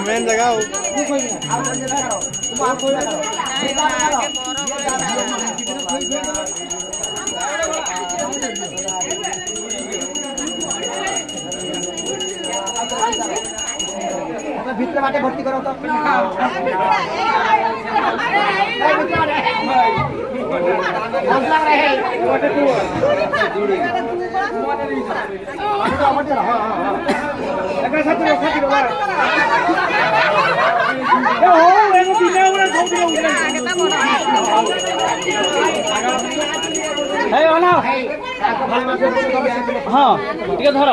main जगह ভিতরে মাঠে ভর্তি করো তো हाँ टे धर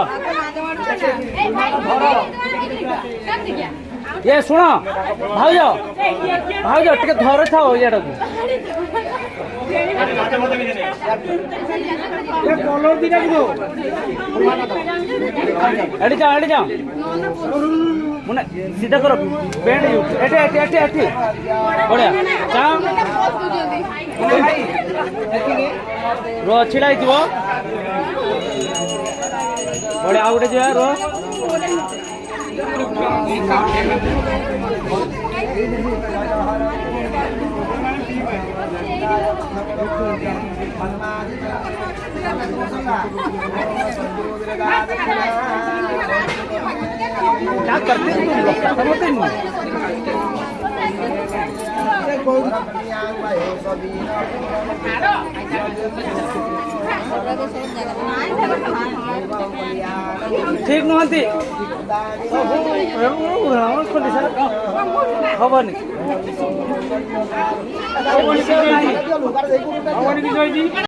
ये शुण भाज भाज टे धर था ये जा मुने सीधा करो बैंड एटे एटे एटे एटे बढ़िया चा रो छिड़ा थी बढ़िया आ गए जा रो क्या करते हैं तुम लोग समझते नहीं ठीक नुहति खबर नहीं